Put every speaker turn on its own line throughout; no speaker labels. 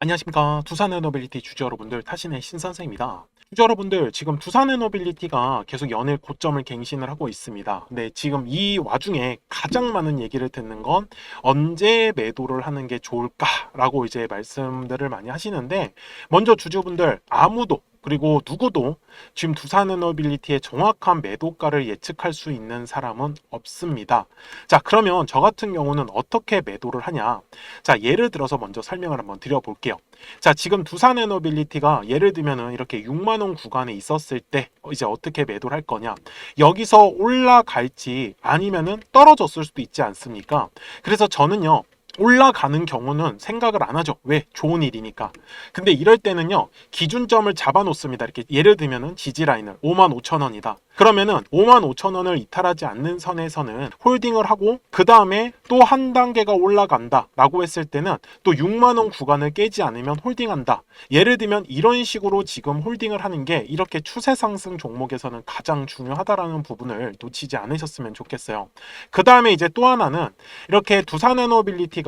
안녕하십니까. 두산에너빌리티 주주 여러분들, 타신의 신선생입니다. 주주 여러분들, 지금 두산에너빌리티가 계속 연일 고점을 갱신을 하고 있습니다. 근데 지금 이 와중에 가장 많은 얘기를 듣는 건 언제 매도를 하는 게 좋을까라고 이제 말씀들을 많이 하시는데, 먼저 주주분들 아무도 그리고 누구도 지금 두산에너빌리티의 정확한 매도가를 예측할 수 있는 사람은 없습니다. 자, 그러면 저 같은 경우는 어떻게 매도를 하냐? 자, 예를 들어서 먼저 설명을 한번 드려볼게요. 자, 지금 두산에너빌리티가 예를 들면은 이렇게 6만 원 구간에 있었을 때 이제 어떻게 매도를 할 거냐? 여기서 올라갈지 아니면은 떨어졌을 수도 있지 않습니까? 그래서 저는요, 올라가는 경우는 생각을 안 하죠. 왜? 좋은 일이니까. 근데 이럴 때는요, 기준점을 잡아 놓습니다. 이렇게 예를 들면은 지지라인을 55,000원이다. 그러면은 55,000원을 이탈하지 않는 선에서는 홀딩을 하고, 그 다음에 또 한 단계가 올라간다 라고 했을 때는 또 6만원 구간을 깨지 않으면 홀딩한다. 예를 들면 이런 식으로 지금 홀딩을 하는 게 이렇게 추세 상승 종목에서는 가장 중요하다라는 부분을 놓치지 않으셨으면 좋겠어요. 그 다음에 이제 또 하나는 이렇게 두산에너빌리티가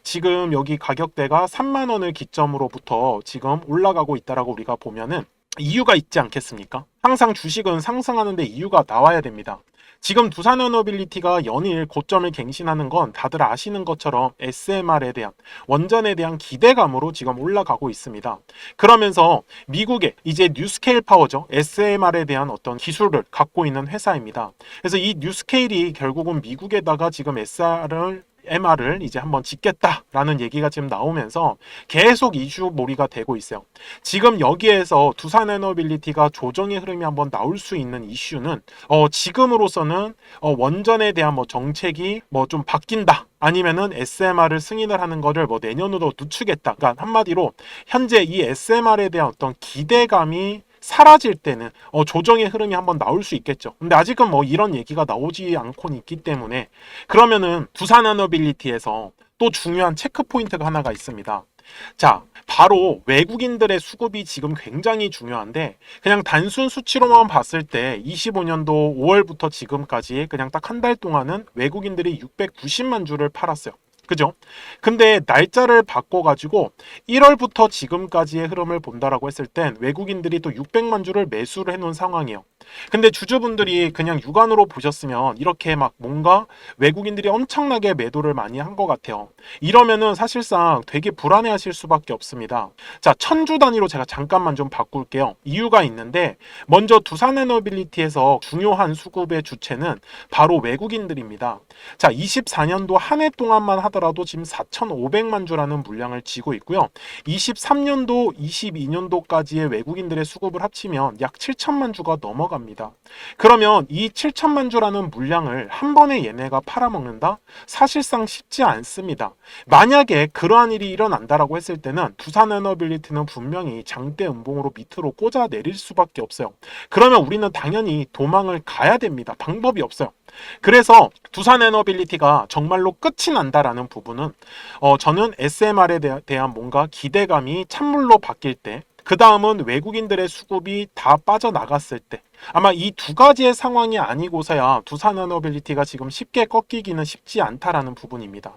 지금 여기 가격대가 3만 원을 기점으로부터 지금 올라가고 있다라고 우리가 보면은 이유가 있지 않겠습니까? 항상 주식은 상승하는데 이유가 나와야 됩니다. 지금 두산에너빌리티가 연일 고점을 갱신하는 건 다들 아시는 것처럼 SMR에 대한, 원전에 대한 기대감으로 지금 올라가고 있습니다. 그러면서 미국의 이제 뉴스케일 파워죠. SMR에 대한 어떤 기술을 갖고 있는 회사입니다. 그래서 이 뉴스케일이 결국은 미국에다가 지금 MR을 이제 한번 짓겠다라는 얘기가 지금 나오면서 계속 이슈몰이가 되고 있어요. 지금 여기에서 두산에너빌리티가 조정의 흐름이 한번 나올 수 있는 이슈는 지금으로서는 원전에 대한 뭐 정책이 뭐 좀 바뀐다. 아니면은 SMR을 승인을 하는 거를 뭐 내년으로 늦추겠다. 그러니까 한마디로 현재 이 SMR에 대한 어떤 기대감이 사라질 때는 조정의 흐름이 한번 나올 수 있겠죠. 근데 아직은 뭐 이런 얘기가 나오지 않고 있기 때문에, 그러면은 두산에너빌리티에서 또 중요한 체크 포인트가 하나가 있습니다. 자, 바로 외국인들의 수급이 지금 굉장히 중요한데, 그냥 단순 수치로만 봤을 때 25년도 5월부터 지금까지 그냥 딱 한 달 동안은 외국인들이 690만 주를 팔았어요. 그죠? 근데 날짜를 바꿔가지고 1월부터 지금까지의 흐름을 본다라고 했을 땐 외국인들이 또 600만 주를 매수를 해놓은 상황이에요. 근데 주주분들이 그냥 육안으로 보셨으면 이렇게 막 뭔가 외국인들이 엄청나게 매도를 많이 한 것 같아요. 이러면은 사실상 되게 불안해하실 수밖에 없습니다. 자, 천주 단위로 제가 잠깐만 좀 바꿀게요. 이유가 있는데, 먼저 두산에너빌리티에서 중요한 수급의 주체는 바로 외국인들입니다. 자, 24년도 한 해 동안만 하더라도 지금 4,500만 주라는 물량을 쥐고 있고요. 23년도, 22년도까지의 외국인들의 수급을 합치면 약 7천만 주가 넘어갑니다. 그러면 이 7천만 주라는 물량을 한 번에 얘네가 팔아먹는다? 사실상 쉽지 않습니다. 만약에 그러한 일이 일어난다라고 했을 때는 두산에너빌리티는 분명히 장대 음봉으로 밑으로 꽂아 내릴 수밖에 없어요. 그러면 우리는 당연히 도망을 가야 됩니다. 방법이 없어요. 그래서 두산에너빌리티가 정말로 끝이 난다라는 부분은 저는 SMR에 대한 뭔가 기대감이 찬물로 바뀔 때, 그 다음은 외국인들의 수급이 다 빠져나갔을 때, 아마 이 두 가지의 상황이 아니고서야 두산에너빌리티가 지금 쉽게 꺾이기는 쉽지 않다라는 부분입니다.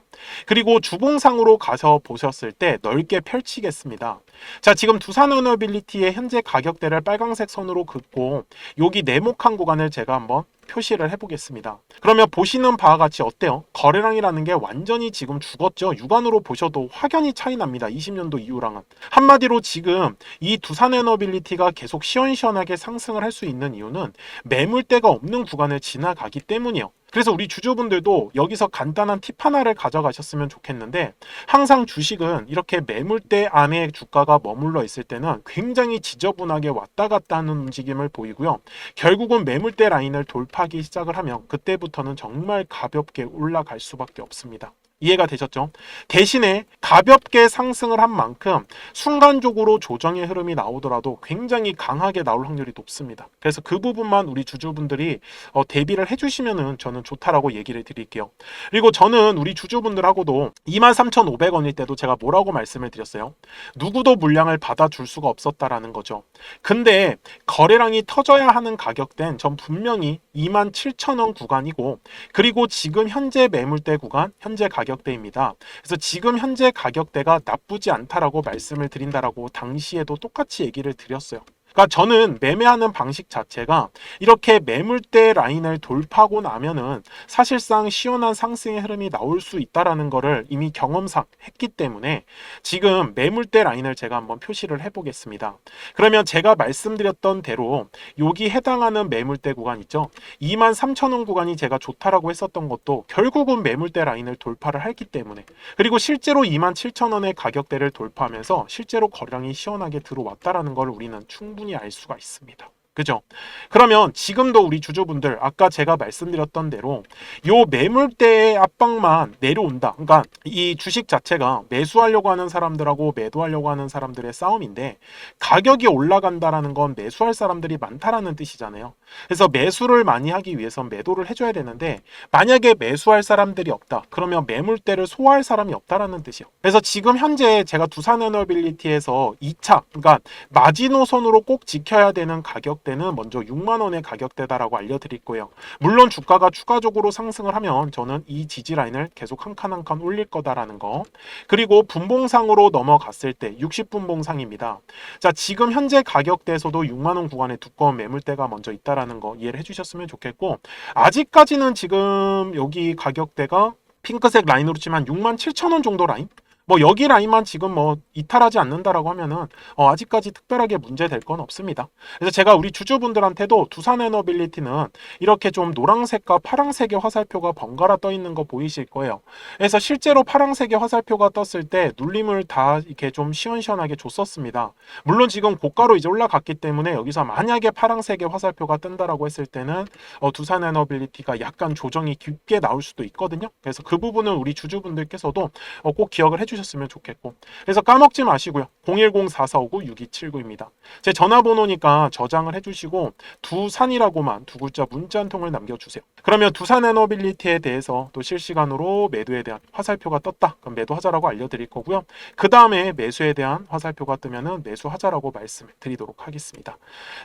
그리고 주봉상으로 가서 보셨을 때 넓게 펼치겠습니다. 자, 지금 두산에너빌리티의 현재 가격대를 빨강색 선으로 긋고 여기 네모칸 구간을 제가 한번 표시를 해보겠습니다. 그러면 보시는 바와 같이 어때요? 거래량이라는 게 완전히 지금 죽었죠. 육안으로 보셔도 확연히 차이 납니다. 20년도 이후랑은. 한마디로 지금 이 두산에너빌리티가 계속 시원시원하게 상승을 할 수 있는 이유는 매물대가 없는 구간을 지나가기 때문이에요. 그래서 우리 주주분들도 여기서 간단한 팁 하나를 가져가셨으면 좋겠는데, 항상 주식은 이렇게 매물대 안에 주가가 머물러 있을 때는 굉장히 지저분하게 왔다 갔다 하는 움직임을 보이고요. 결국은 매물대 라인을 돌파하기 시작을 하면 그때부터는 정말 가볍게 올라갈 수밖에 없습니다. 이해가 되셨죠? 대신에 가볍게 상승을 한 만큼 순간적으로 조정의 흐름이 나오더라도 굉장히 강하게 나올 확률이 높습니다. 그래서 그 부분만 우리 주주분들이 대비를 해주시면은 저는 좋다라고 얘기를 드릴게요. 그리고 저는 우리 주주분들하고도 23,500원일 때도 제가 뭐라고 말씀을 드렸어요? 누구도 물량을 받아줄 수가 없었다라는 거죠. 근데 거래량이 터져야 하는 가격대는 전 분명히 27,000원 구간이고, 그리고 지금 현재 매물대 구간, 현재 가격 가격대입니다. 그래서 지금 현재 가격대가 나쁘지 않다라고 말씀을 드린다라고 당시에도 똑같이 얘기를 드렸어요. 그러니까 저는 매매하는 방식 자체가 이렇게 매물대 라인을 돌파하고 나면은 사실상 시원한 상승의 흐름이 나올 수 있다라는 거를 이미 경험상 했기 때문에 지금 매물대 라인을 제가 한번 표시를 해보겠습니다. 그러면 제가 말씀드렸던 대로 여기 해당하는 매물대 구간 있죠. 23,000원 구간이 제가 좋다라고 했었던 것도 결국은 매물대 라인을 돌파를 했기 때문에, 그리고 실제로 27,000원의 가격대를 돌파하면서 실제로 거래량이 시원하게 들어왔다라는 걸 우리는 충분히 알 수가 있습니다. 그죠? 그러면 지금도 우리 주주분들 아까 제가 말씀드렸던 대로 요 매물대의 압박만 내려온다. 그러니까 이 주식 자체가 매수하려고 하는 사람들하고 매도하려고 하는 사람들의 싸움인데, 가격이 올라간다라는 건 매수할 사람들이 많다라는 뜻이잖아요. 그래서 매수를 많이 하기 위해선 매도를 해줘야 되는데, 만약에 매수할 사람들이 없다. 그러면 매물대를 소화할 사람이 없다라는 뜻이에요. 그래서 지금 현재 제가 두산에너빌리티에서 2차, 그러니까 마지노선으로 꼭 지켜야 되는 가격 때는 먼저 6만원의 가격대다라고 알려드릴 거예요. 물론 주가가 추가적으로 상승을 하면 저는 이 지지 라인을 계속 한 칸 한 칸 올릴 거다라는 거. 그리고 분봉상으로 넘어갔을 때 60분봉상입니다. 자, 지금 현재 가격대에서도 6만원 구간에 두꺼운 매물대가 먼저 있다라는 거 이해를 해주셨으면 좋겠고, 아직까지는 지금 여기 가격대가 핑크색 라인으로 치면 67,000원 정도 라인? 뭐 여기 라인만 지금 뭐 이탈하지 않는다라고 하면은 아직까지 특별하게 문제될 건 없습니다. 그래서 제가 우리 주주분들한테도 두산에너빌리티는 이렇게 좀 노란색과 파란색의 화살표가 번갈아 떠 있는 거 보이실 거예요. 그래서 실제로 파란색의 화살표가 떴을 때 눌림을 다 이렇게 좀 시원시원하게 줬었습니다. 물론 지금 고가로 이제 올라갔기 때문에 여기서 만약에 파란색의 화살표가 뜬다라고 했을 때는 두산에너빌리티가 약간 조정이 깊게 나올 수도 있거든요. 그래서 그 부분은 우리 주주분들께서도 꼭 기억을 해주셨으면 좋겠고, 그래서 까먹지 마시고요. 010-4459-6279입니다. 제 전화번호니까 저장을 해주시고 두산이라고만 두 글자 문자 한 통을 남겨주세요. 그러면 두산에너빌리티에 대해서 또 실시간으로 매도에 대한 화살표가 떴다. 그럼 매도하자라고 알려드릴 거고요. 그 다음에 매수에 대한 화살표가 뜨면은 매수하자라고 말씀을 드리도록 하겠습니다.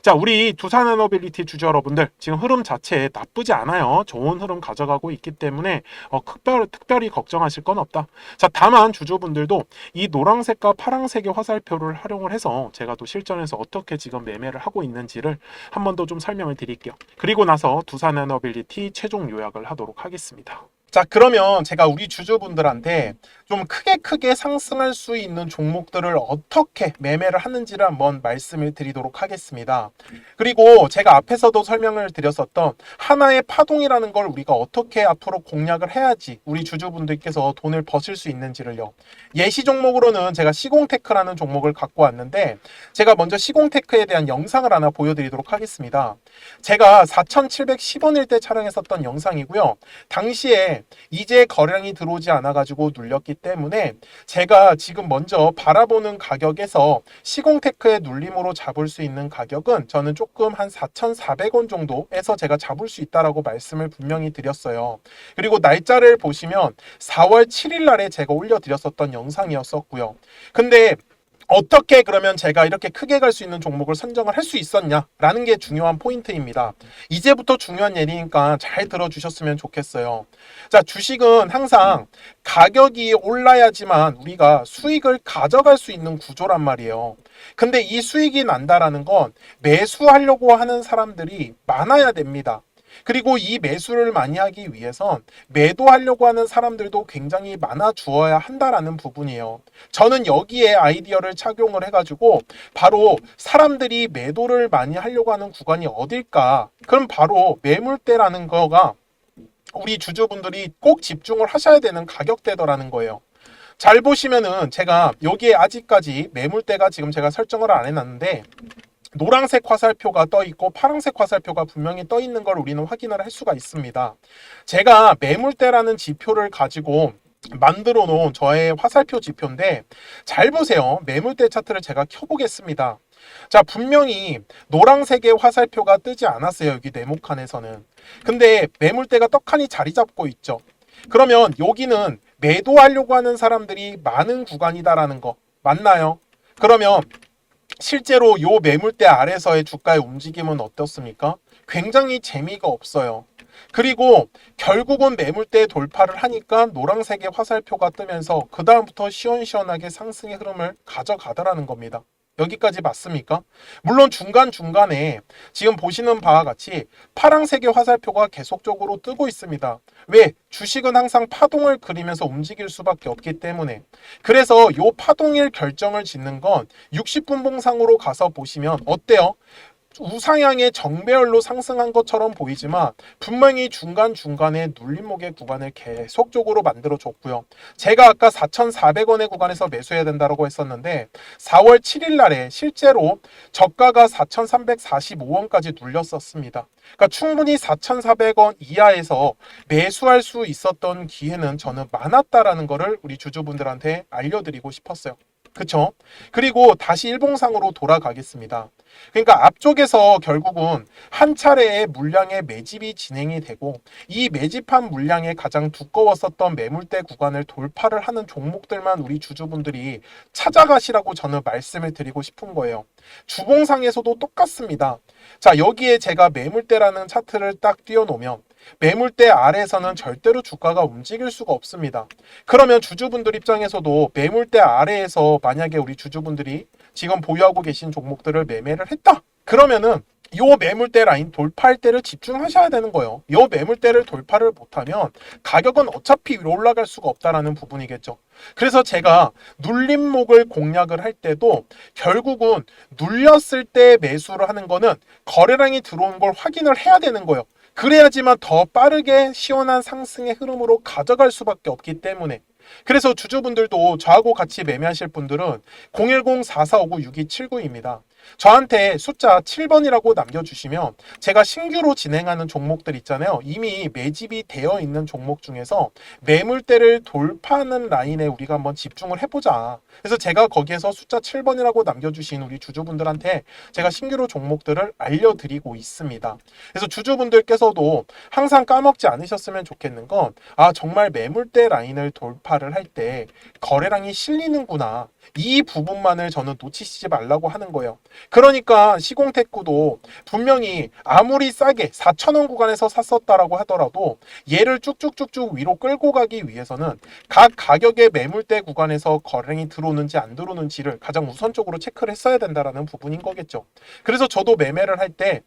자, 우리 두산에너빌리티 주주 여러분들 지금 흐름 자체 나쁘지 않아요. 좋은 흐름 가져가고 있기 때문에 특별히 걱정하실 건 없다. 자, 다만 주주분들도 이 노란색과 파란색의 화살표를 활용을 해서 제가 또 실전에서 어떻게 지금 매매를 하고 있는지를 한 번 더 좀 설명을 드릴게요. 그리고 나서 두산에너빌리티 최종 요약을 하도록 하겠습니다. 자, 그러면 제가 우리 주주분들한테 좀 크게 상승할 수 있는 종목들을 어떻게 매매를 하는지를 한번 말씀을 드리도록 하겠습니다. 그리고 제가 앞에서도 설명을 드렸었던 하나의 파동이라는 걸 우리가 어떻게 앞으로 공략을 해야지 우리 주주분들께서 돈을 버실 수 있는지를요. 예시 종목으로는 제가 시공테크라는 종목을 갖고 왔는데, 제가 먼저 시공테크에 대한 영상을 하나 보여드리도록 하겠습니다. 제가 4,710원일 때 촬영했었던 영상이고요. 당시에 이제 거래량이 들어오지 않아가지고 눌렸기 때문에 제가 지금 먼저 바라보는 가격에서 시공테크의 눌림으로 잡을 수 있는 가격은 저는 조금 한 4,400원 정도에서 제가 잡을 수 있다라고 말씀을 분명히 드렸어요. 그리고 날짜를 보시면 4월 7일 날에 제가 올려드렸었던 영상이었었고요. 근데 어떻게 그러면 제가 이렇게 크게 갈 수 있는 종목을 선정을 할 수 있었냐라는 게 중요한 포인트입니다. 이제부터 중요한 예니까 잘 들어주셨으면 좋겠어요. 자, 주식은 항상 가격이 올라야지만 우리가 수익을 가져갈 수 있는 구조란 말이에요. 근데 이 수익이 난다라는 건 매수하려고 하는 사람들이 많아야 됩니다. 그리고 이 매수를 많이 하기 위해선 매도하려고 하는 사람들도 굉장히 많아 주어야 한다라는 부분이에요. 저는 여기에 아이디어를 착용을 해가지고 바로 사람들이 매도를 많이 하려고 하는 구간이 어딜까? 그럼 바로 매물대라는 거가 우리 주주분들이 꼭 집중을 하셔야 되는 가격대더라는 거예요. 잘 보시면은 제가 여기에 아직까지 매물대가 지금 제가 설정을 안 해놨는데, 노란색 화살표가 떠 있고 파란색 화살표가 분명히 떠 있는 걸 우리는 확인을 할 수가 있습니다. 제가 매물대라는 지표를 가지고 만들어 놓은 저의 화살표 지표인데, 잘 보세요. 매물대 차트를 제가 켜보겠습니다. 자, 분명히 노란색의 화살표가 뜨지 않았어요. 여기 네모칸에서는. 근데 매물대가 떡하니 자리 잡고 있죠. 그러면 여기는 매도하려고 하는 사람들이 많은 구간이다라는 거 맞나요? 그러면 실제로 요 매물대 아래서의 주가의 움직임은 어떻습니까? 굉장히 재미가 없어요. 그리고 결국은 매물대 돌파를 하니까 노란색의 화살표가 뜨면서 그 다음부터 시원시원하게 상승의 흐름을 가져가더라는 겁니다. 여기까지 맞습니까? 물론 중간중간에 지금 보시는 바와 같이 파란색의 화살표가 계속적으로 뜨고 있습니다. 왜? 주식은 항상 파동을 그리면서 움직일 수밖에 없기 때문에. 그래서 이 파동일 결정을 짓는 건 60분 봉상으로 가서 보시면 어때요? 우상향의 정배열로 상승한 것처럼 보이지만 분명히 중간중간에 눌림목의 구간을 계속적으로 만들어줬고요. 제가 아까 4,400원의 구간에서 매수해야 된다고 했었는데 4월 7일 날에 실제로 저가가 4,345원까지 눌렸었습니다. 그러니까 충분히 4,400원 이하에서 매수할 수 있었던 기회는 저는 많았다라는 거를 우리 주주분들한테 알려드리고 싶었어요. 그쵸? 그리고 다시 일봉상으로 돌아가겠습니다. 그러니까 앞쪽에서 결국은 한 차례의 물량의 매집이 진행이 되고 이 매집한 물량의 가장 두꺼웠었던 매물대 구간을 돌파를 하는 종목들만 우리 주주분들이 찾아가시라고 저는 말씀을 드리고 싶은 거예요. 주봉상에서도 똑같습니다. 자, 여기에 제가 매물대라는 차트를 딱 띄워놓으면 매물대 아래에서는 절대로 주가가 움직일 수가 없습니다. 그러면 주주분들 입장에서도 매물대 아래에서 만약에 우리 주주분들이 지금 보유하고 계신 종목들을 매매를 했다. 그러면은 요 매물대 라인 돌파할 때를 집중하셔야 되는 거예요. 요 매물대를 돌파를 못하면 가격은 어차피 위로 올라갈 수가 없다라는 부분이겠죠. 그래서 제가 눌림목을 공략을 할 때도 결국은 눌렸을 때 매수를 하는 거는 거래량이 들어온 걸 확인을 해야 되는 거예요. 그래야지만 더 빠르게 시원한 상승의 흐름으로 가져갈 수밖에 없기 때문에. 그래서 주주분들도 저하고 같이 매매하실 분들은 010-4459-6279입니다. 저한테 숫자 7번이라고 남겨주시면 제가 신규로 진행하는 종목들 있잖아요. 이미 매집이 되어 있는 종목 중에서 매물대를 돌파하는 라인에 우리가 한번 집중을 해보자. 그래서 제가 거기에서 숫자 7번이라고 남겨주신 우리 주주분들한테 제가 신규로 종목들을 알려드리고 있습니다. 그래서 주주분들께서도 항상 까먹지 않으셨으면 좋겠는 건 정말 매물대 라인을 돌파를 할 때 거래량이 실리는구나. 이 부분만을 저는 놓치시지 말라고 하는 거예요. 그러니까 시공테크도 분명히 아무리 싸게 4,000원 구간에서 샀었다라고 하더라도 얘를 쭉쭉쭉쭉 위로 끌고 가기 위해서는 각 가격의 매물대 구간에서 거래량이 들어오는지 안 들어오는지를 가장 우선적으로 체크를 했어야 된다는 부분인 거겠죠. 그래서 저도 매매를 할 때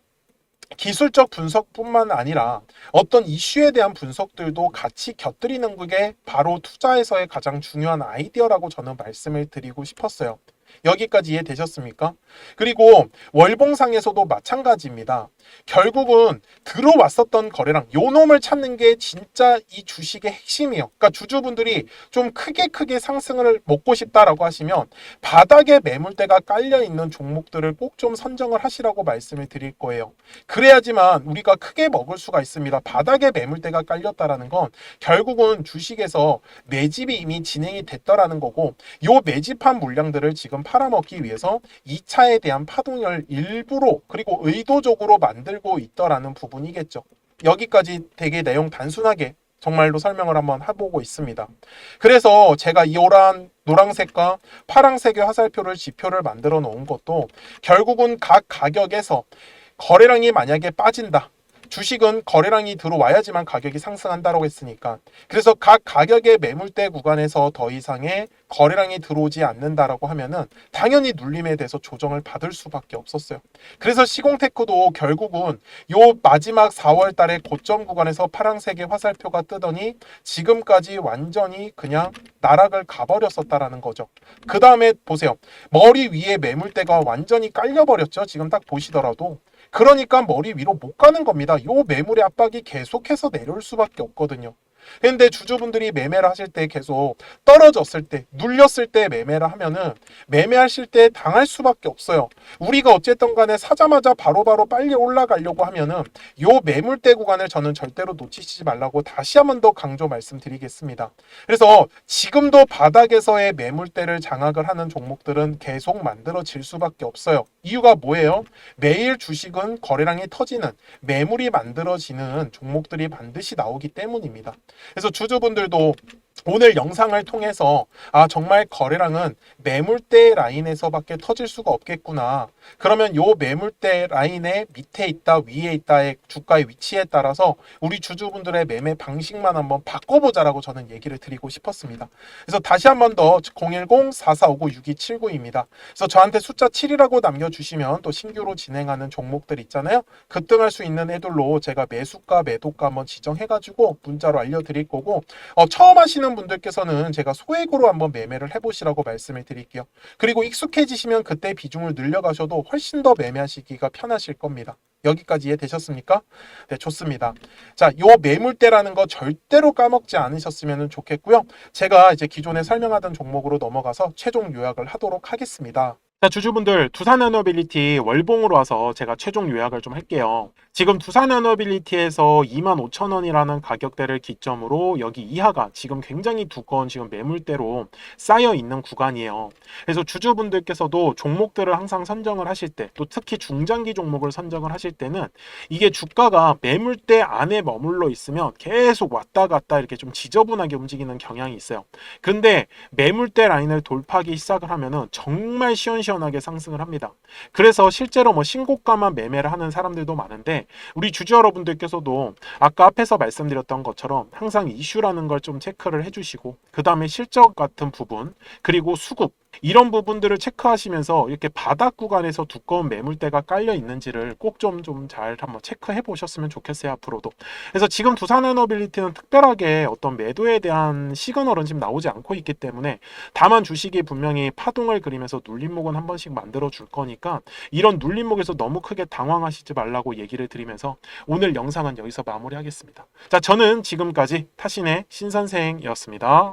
기술적 분석뿐만 아니라 어떤 이슈에 대한 분석들도 같이 곁들이는 게 바로 투자에서의 가장 중요한 아이디어라고 저는 말씀을 드리고 싶었어요. 여기까지 이해되셨습니까? 그리고 월봉상에서도 마찬가지입니다. 결국은 들어왔었던 거래량, 요 놈을 찾는 게 진짜 이 주식의 핵심이에요. 그러니까 주주분들이 좀 크게 상승을 먹고 싶다라고 하시면 바닥에 매물대가 깔려 있는 종목들을 꼭 좀 선정을 하시라고 말씀을 드릴 거예요. 그래야지만 우리가 크게 먹을 수가 있습니다. 바닥에 매물대가 깔렸다라는 건 결국은 주식에서 매집이 이미 진행이 됐더라는 거고, 요 매집한 물량들을 지금 팔아먹기 위해서 2차에 대한 파동을 일부러 그리고 의도적으로 만들고 있더라는 부분이겠죠. 여기까지 되게 내용 단순하게 정말로 설명을 한번 해보고 있습니다. 그래서 제가 이 노란색과 파란색의 화살표를 지표를 만들어 놓은 것도 결국은 각 가격에서 거래량이 만약에 빠진다. 주식은 거래량이 들어와야지만 가격이 상승한다고 했으니까. 그래서 각 가격의 매물대 구간에서 더 이상의 거래량이 들어오지 않는다라고 하면은 당연히 눌림에 대해서 조정을 받을 수밖에 없었어요. 그래서 시공테크도 결국은 요 마지막 4월 달에 고점 구간에서 파란색의 화살표가 뜨더니 지금까지 완전히 그냥 나락을 가버렸었다라는 거죠. 그 다음에 보세요. 머리 위에 매물대가 완전히 깔려버렸죠. 지금 딱 보시더라도. 그러니까 머리 위로 못 가는 겁니다. 요 매물의 압박이 계속해서 내려올 수밖에 없거든요. 근데 주주분들이 매매를 하실 때 계속 떨어졌을 때, 눌렸을 때 매매를 하면은 매매하실 때 당할 수밖에 없어요. 우리가 어쨌든 간에 사자마자 바로바로 빨리 올라가려고 하면은 요 매물대 구간을 저는 절대로 놓치시지 말라고 다시 한 번 더 강조 말씀드리겠습니다. 그래서 지금도 바닥에서의 매물대를 장악을 하는 종목들은 계속 만들어질 수밖에 없어요. 이유가 뭐예요? 매일 주식은 거래량이 터지는 매물이 만들어지는 종목들이 반드시 나오기 때문입니다. 그래서 주주분들도 오늘 영상을 통해서 정말 거래량은 매물대 라인에서밖에 터질 수가 없겠구나. 그러면 요 매물대 라인의 밑에 있다 위에 있다의 주가의 위치에 따라서 우리 주주분들의 매매 방식만 한번 바꿔보자라고 저는 얘기를 드리고 싶었습니다. 그래서 다시 한번 더 010-4459-6279입니다. 그래서 저한테 숫자 7이라고 남겨주시면 또 신규로 진행하는 종목들 있잖아요. 급등할 수 있는 애들로 제가 매수가 매도가 한번 지정해가지고 문자로 알려드릴 거고, 처음 하시는 분들께서는 제가 소액으로 한번 매매를 해보시라고 말씀을 드릴게요. 그리고 익숙해지시면 그때 비중을 늘려가셔도 훨씬 더 매매하시기가 편하실 겁니다. 여기까지 이해되셨습니까? 네, 좋습니다. 자, 요 매물대라는 거 절대로 까먹지 않으셨으면 좋겠고요. 제가 이제 기존에 설명하던 종목으로 넘어가서 최종 요약을 하도록 하겠습니다. 자, 주주분들, 두산에너빌리티 월봉으로 와서 제가 최종 요약을 좀 할게요. 지금 두산에너빌리티에서 25,000원이라는 가격대를 기점으로 여기 이하가 지금 굉장히 두꺼운 지금 매물대로 쌓여 있는 구간이에요. 그래서 주주분들께서도 종목들을 항상 선정을 하실 때, 또 특히 중장기 종목을 선정을 하실 때는 이게 주가가 매물대 안에 머물러 있으면 계속 왔다 갔다 이렇게 좀 지저분하게 움직이는 경향이 있어요. 근데 매물대 라인을 돌파하기 시작을 하면은 정말 시원시원하게 상승을 합니다. 그래서 실제로 뭐 신고가만 매매를 하는 사람들도 많은데, 우리 주주 여러분들께서도 아까 앞에서 말씀드렸던 것처럼 항상 이슈라는 걸 좀 체크를 해주시고, 그 다음에 실적 같은 부분, 그리고 수급, 이런 부분들을 체크하시면서 이렇게 바닥 구간에서 두꺼운 매물대가 깔려 있는지를 꼭 좀 잘 한번 체크해 보셨으면 좋겠어요, 앞으로도. 그래서 지금 두산에너빌리티는 특별하게 어떤 매도에 대한 시그널은 지금 나오지 않고 있기 때문에, 다만 주식이 분명히 파동을 그리면서 눌림목은 한 번씩 만들어 줄 거니까 이런 눌림목에서 너무 크게 당황하시지 말라고 얘기를 드리면서 오늘 영상은 여기서 마무리하겠습니다. 자, 저는 지금까지 타신의 신선생이었습니다.